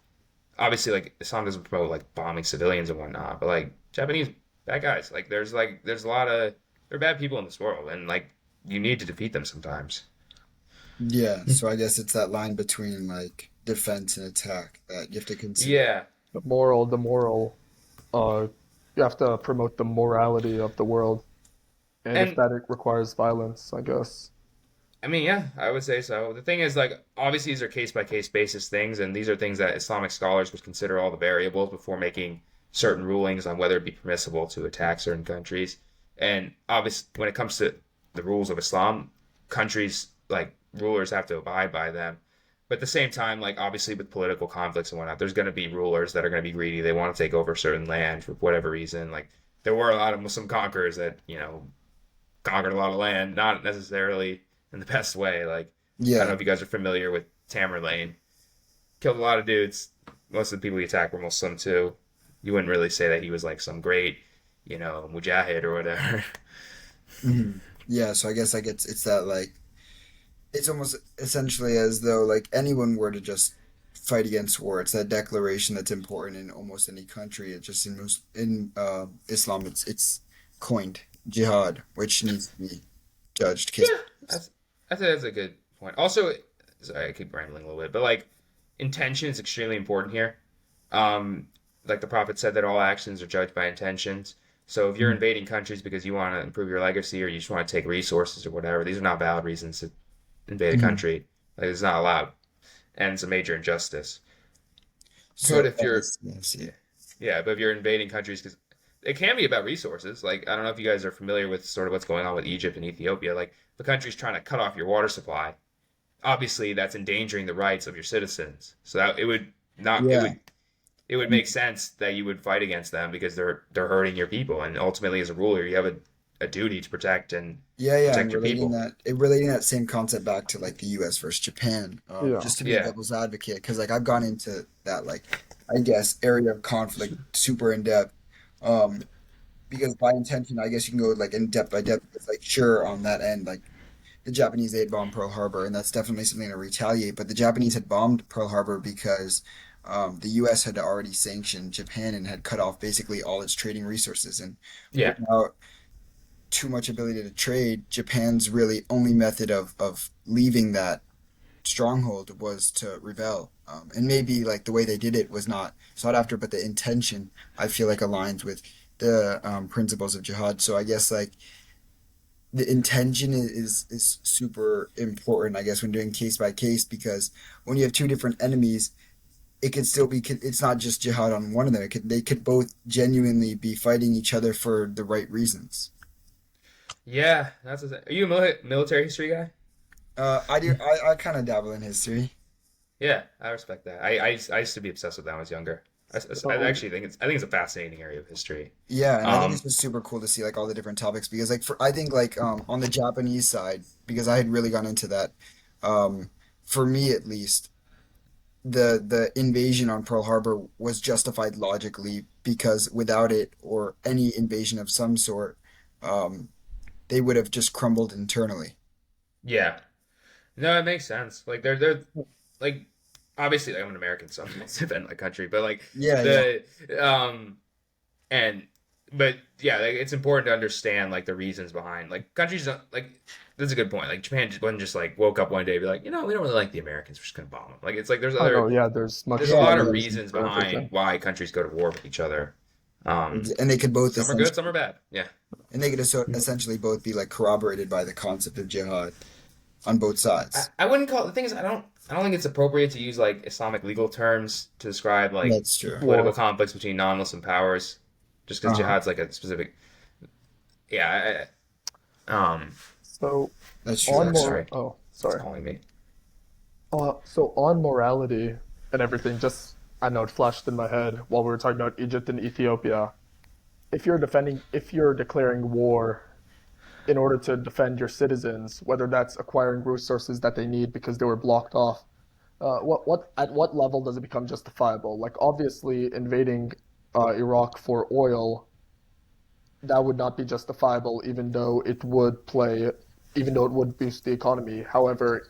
obviously, like Islam doesn't promote like bombing civilians and whatnot, but like Japanese bad guys. There's a lot of there are bad people in this world, and like you need to defeat them sometimes. Yeah, so I guess it's that line between like defense and attack that you have to consider. Yeah, The moral, uh, you have to promote the morality of the world. And if and that it requires violence, I guess. I mean, yeah, I would say so. The thing is, like, obviously these are case by case basis things, and these are things that Islamic scholars would consider all the variables before making certain rulings on whether it be permissible to attack certain countries. And obviously, when it comes to the rules of Islam, countries like rulers have to abide by them. But at the same time, like obviously with political conflicts and whatnot, there's going to be rulers that are going to be greedy. They want to take over certain land for whatever reason. Like there were a lot of Muslim conquerors that conquered a lot of land, not necessarily in the best way. Like I don't know Yeah. if you guys are familiar with Tamerlane. Killed a lot of dudes. Most of the people he attacked were Muslim too. You wouldn't really say that he was like some great, mujahid or whatever. Mhm. Yeah, so I guess like it's that like it's almost essentially as though like anyone were to just fight against war. It's that declaration that's important in almost any country. It's just in most in Islam it's coined jihad, which needs to be judged case. Yeah, I think that's a good point. Also, sorry, I keep rambling a little bit, but like intention is extremely important here. Um, like the prophet said that all actions are judged by intentions. So if you're Mhm. invading countries because you want to improve your legacy or you just want to take resources or whatever, these are not valid reasons to invade a Mhm. country. Like it's not allowed, and it's a major injustice. But So if you're yes, yeah. yeah, but if you're invading countries because it can be about resources. Like I don't know if you guys are familiar with sort of what's going on with Egypt and Ethiopia. Like the country's trying to cut off your water supply. Obviously, that's endangering the rights of your citizens. So that it would not Yeah. it would make sense that you would fight against them because they're hurting your people. And ultimately, as a ruler, you have a duty to protect and Yeah, and protect your people. relating that same concept back to like the U.S. versus Japan, Yeah. just to be a Yeah, devil's advocate, because like I've gone into that like I guess area of conflict super in depth, um, because by intention I guess you can go like in depth by depth. It's like sure on that end, like the Japanese they had bombed Pearl Harbor, and that's definitely something to retaliate. But the Japanese had bombed Pearl Harbor because the U.S. had already sanctioned Japan and had cut off basically all its trading resources, and yeah, without too much ability to trade, Japan's really only method of leaving that stronghold was to rebel. And maybe like the way they did it was not sought after, but the intention I feel like aligns with the principles of jihad. So I guess like the intention is super important. I guess when doing case by case because when you have two different enemies, it could still be. It's not just jihad on one of them. They could both genuinely be fighting each other for the right reasons. yeah. Are you a military history guy? I do. I kind of dabble in history. Yeah, I respect that. I used to be obsessed with that when I was younger. I So actually think it's a fascinating area of history. Yeah, and I think it's Um, just super cool to see like all the different topics because like for I think like on the Japanese side because I had really gone into that um for me at least the invasion on Pearl Harbor was justified logically because without it or any invasion of some sort um they would have just crumbled internally. yeah, no, it makes sense. Like they're like obviously like, I'm an American, so I'm to defend my country, but like Yeah, yeah. the and but yeah, like, it's important to understand like the reasons behind like countries don't like. That's a good point. Like Japan just wasn't just like woke up one day and be like, we don't really like the Americans. We're just gonna bomb them. Like it's like I know, yeah, there's there's much a Yeah, lot deeper of yeah. reasons reasons for behind everything. why countries go to war with each other. Um, And they could both some are good, essentially some are bad. Yeah. essentially both be like corroborated by the concept of jihad on both sides. I wouldn't call the thing is I don't think it's appropriate to use like Islamic legal terms to describe like That's true. political War. conflicts between non-Muslim powers, just because Uh-huh. jihad's like a specific. Yeah. So That's true on actually. more, Sorry, oh, it's sorry. calling me. So on morality and everything, just I know it flashed in my head while we were talking about Egypt and Ethiopia. If you're declaring war in order to defend your citizens, whether that's acquiring resources that they need because they were blocked off, at what level does it become justifiable? Like obviously invading Iraq for oil, that would not be justifiable, even though it would boost the economy. However,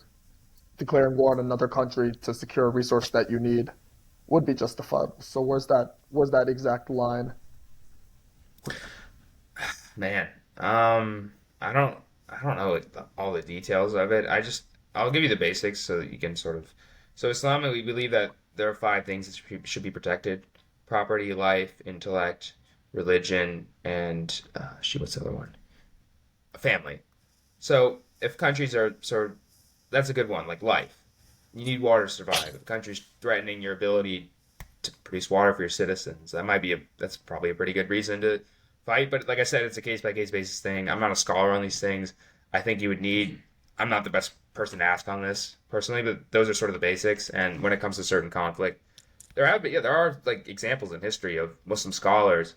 declaring war on another country to secure a resource that you need would be justifiable. So where's that exact line? Man, I don't know like, all the details of it. I'll give you the basics so that you can sort of. So Islam, we believe that there are five things that should be protected: property, life, intellect, religion, and what's the other one? Family. So if countries are sort of that's a good one. Like life, you need water to survive. If a country's threatening your ability to produce water for your citizens, that's probably a pretty good reason to fight. But like I said, it's a case by case basis thing. I'm not a scholar on these things. I think you would need. I'm not the best person to ask on this personally, but those are sort of the basics. And when it comes to certain conflict, there are like examples in history of Muslim scholars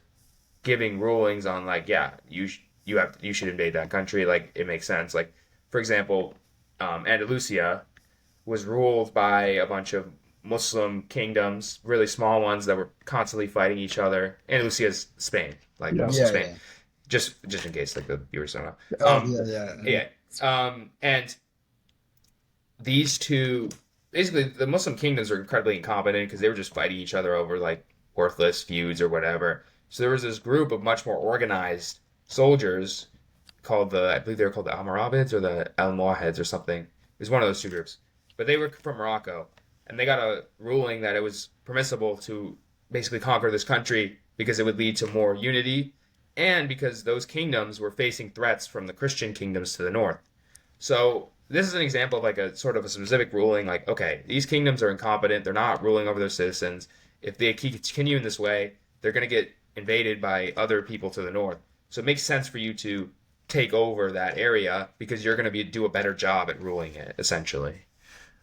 giving rulings on like, yeah, you should invade that country. Like it makes sense. Like for example, Andalusia was ruled by a bunch of Muslim kingdoms, really small ones that were constantly fighting each other. Andalusia is Spain, like Yeah. Muslim Yeah, Spain. yeah. Just in case like the viewers don't know. Oh, yeah, yeah. Yeah. And these two, basically, the Muslim kingdoms are incredibly incompetent because they were just fighting each other over like worthless feuds or whatever. So there was this group of much more organized soldiers called I believe they were called the Almoravids or the Almohads or something. It was one of those two groups. But they were from Morocco, and they got a ruling that it was permissible to basically conquer this country because it would lead to more unity and because those kingdoms were facing threats from the Christian kingdoms to the north. So this is an example of like a sort of a specific ruling like, okay, these kingdoms are incompetent, they're not ruling over their citizens. If they continue in this way, they're going to get invaded by other people to the north. So it makes sense for you to take over that area because you're going to do a better job at ruling it, essentially.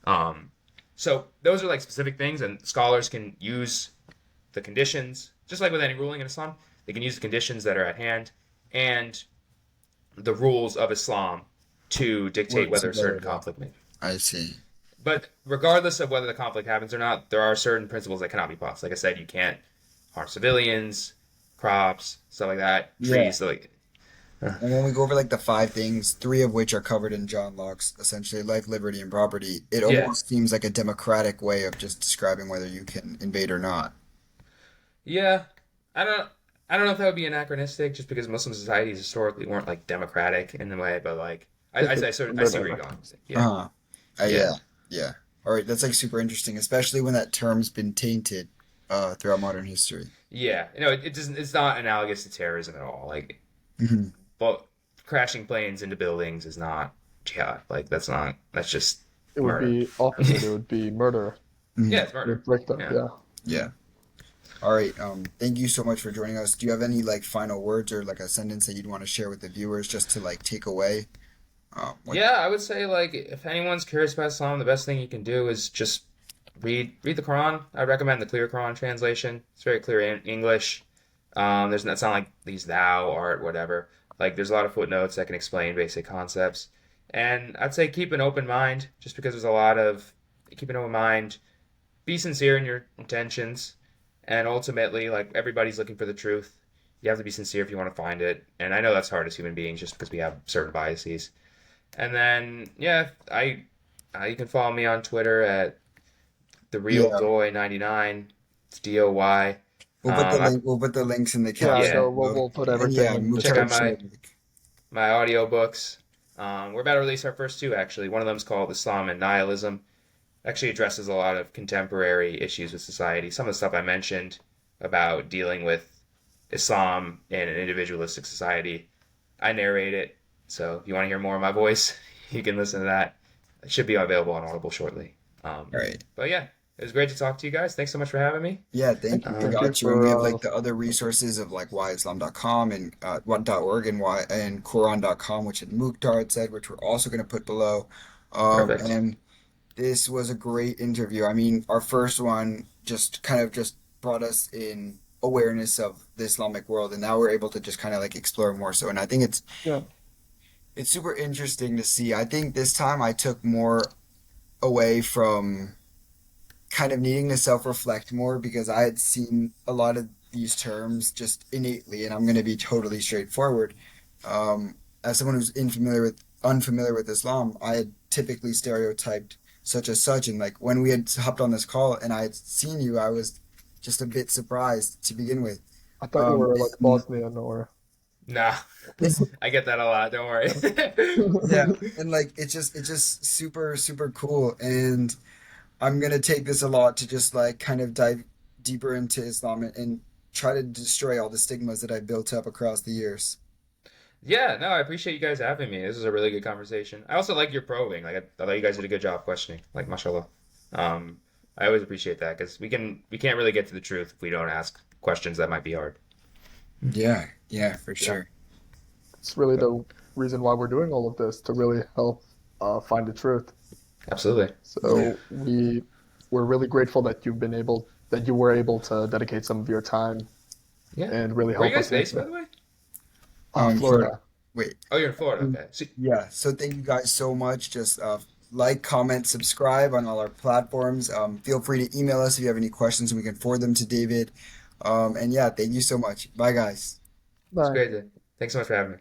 Um, so those are like specific things, and scholars can use the conditions, just like with any ruling in Islam, they can use the conditions that are at hand and the rules of Islam to dictate Work whether a certain together, yeah. conflict may. I see. But regardless of whether the conflict happens or not, there are certain principles that cannot be crossed. Like I said, you can't harm civilians, crops, stuff like that, Yeah. trees. So like, And when we go over like the five things, three of which are covered in John Locke's essentially life, liberty, and property, it yeah, almost seems like a democratic way of just describing whether you can invade or not. yeah. I don't. I don't know if that would be anachronistic, just because Muslim societies historically weren't like democratic in the way, but like If it's I see where you're murder. going. Yeah, Uh-huh. yeah. Yeah, yeah. All right, that's like super interesting, especially when that term's been tainted throughout modern history. Yeah, it doesn't. It's not analogous to terrorism at all. Like, Hmm. but crashing planes into buildings is not jihad. Like, that's not. That's just It would murder. be opposite. It would be murder. Hmm. Yeah, it's The murder. victim. Yeah. Yeah. Yeah. All right. Thank you so much for joining us. Do you have any like final words or like a sentence that you'd want to share with the viewers just to like take away? What? Yeah, I would say like if anyone's curious about Islam, the best thing you can do is just read the Quran. I recommend the Clear Quran translation. It's very clear in English. There's not sound like these thou, art, whatever. Like there's a lot of footnotes that can explain basic concepts. And I'd say keep an open mind, just because there's a lot of keep an open mind. Be sincere in your intentions, and ultimately, like everybody's looking for the truth. You have to be sincere if you want to find it. And I know that's hard as human beings, just because we have certain biases. And then, yeah, you can follow me on Twitter at the real Yeah. Doy 99. It's DOY. We'll put the I, link. We'll put the links in the Yeah. yeah, So caption we'll below. we'll put And everything yeah, in we'll the check try to out share description. like. my audiobooks. We're about to release our first two, actually. One of them's called Islam and Nihilism. Actually addresses a lot of contemporary issues with society. Some of the stuff I mentioned about dealing with Islam in an individualistic society, I narrate it. So if you want to hear more of my voice, you can listen to that. It should be available on Audible shortly. All right. But yeah, it was great to talk to you guys. Thanks so much for having me. Yeah, Thank thank you. you. We Thank you got you. And we have for like the other resources of like whyislam.com and what.org and Quran.com, which Mukhtar had said, which we're also going to put below. Perfect. And this was a great interview. I mean, our first one just kind of just brought us in awareness of the Islamic world, and now we're able to just kind of like explore more so. And I think yeah. it's super interesting to see. I think this time I took more away from kind of needing to self-reflect more because I had seen a lot of these terms just innately, and I'm going to be totally straightforward. As someone who's unfamiliar with Islam, I had typically stereotyped such as such, and like when we had hopped on this call and I had seen you, I was just a bit surprised to begin with. I thought you were like And Bosnian or. Nah, I get that a lot. Don't worry. yeah, and like it's just super cool, and I'm gonna take this a lot to just like kind of dive deeper into Islam and try to destroy all the stigmas that I built up across the years. Yeah, no, I appreciate you guys having me. This is a really good conversation. I also like your probing. Like I thought you guys did a good job questioning. Like mashallah. Um, I always appreciate that because we can't really get to the truth if we don't ask questions that might be hard. Yeah, yeah, for Yeah, sure. it's really But the reason why we're doing all of this to really help find the truth. absolutely. Yeah. So we're really grateful that that you were able to dedicate some of your time Yeah. and really Where are you help guys us based, by answer. the way? For Florida. wait. Oh, you're in Florida. Mm, Okay. Yeah, so thank you guys so much. Just like, comment, subscribe on all our platforms. Feel free to email us if you have any questions and we can forward them to David. And yeah, thank you so much. Bye, guys. It's Bye. great. Thanks so much for having me.